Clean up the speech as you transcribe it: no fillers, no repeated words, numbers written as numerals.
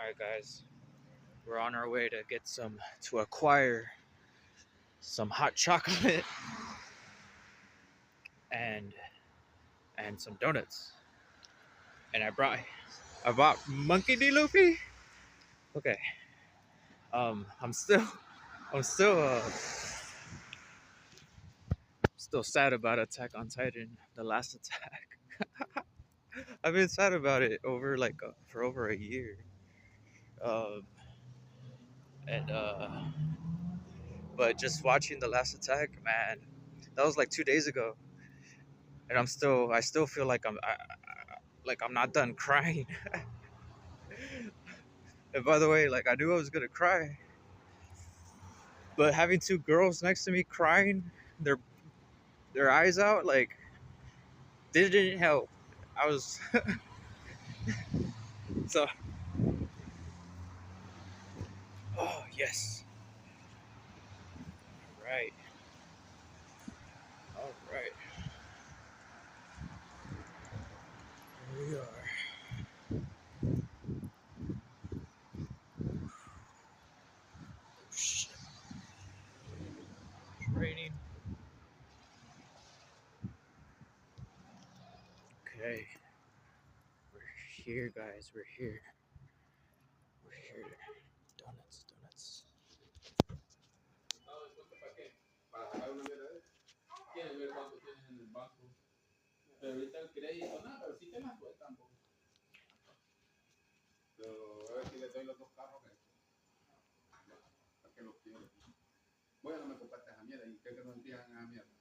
Alright guys, we're on our way to acquire some hot chocolate and some donuts. And I bought Monkey D. Luffy. Okay. I'm still sad about Attack on Titan, the last attack. I've been sad about it for over a year. Um and But just watching the last attack, man, that was like 2 days ago, and I still feel like like I'm not done crying. And by the way, like I knew I was gonna cry, but having two girls next to me crying, their their eyes out, like this didn't help. I was so. Oh yes, right, all right. Here we are. Oh, shit. It's raining. Okay, we're here, guys. We're here. We're here. Donuts, donuts. Para sacar una mierda de quieren ver cuánto tienes en el banco. Pero ahorita el crédito, nada, pero sí te la sueltan. Pero a ver si le doy los dos carros para que los quieren. Bueno, no me compartes a mierda y que no entiendan a mierda.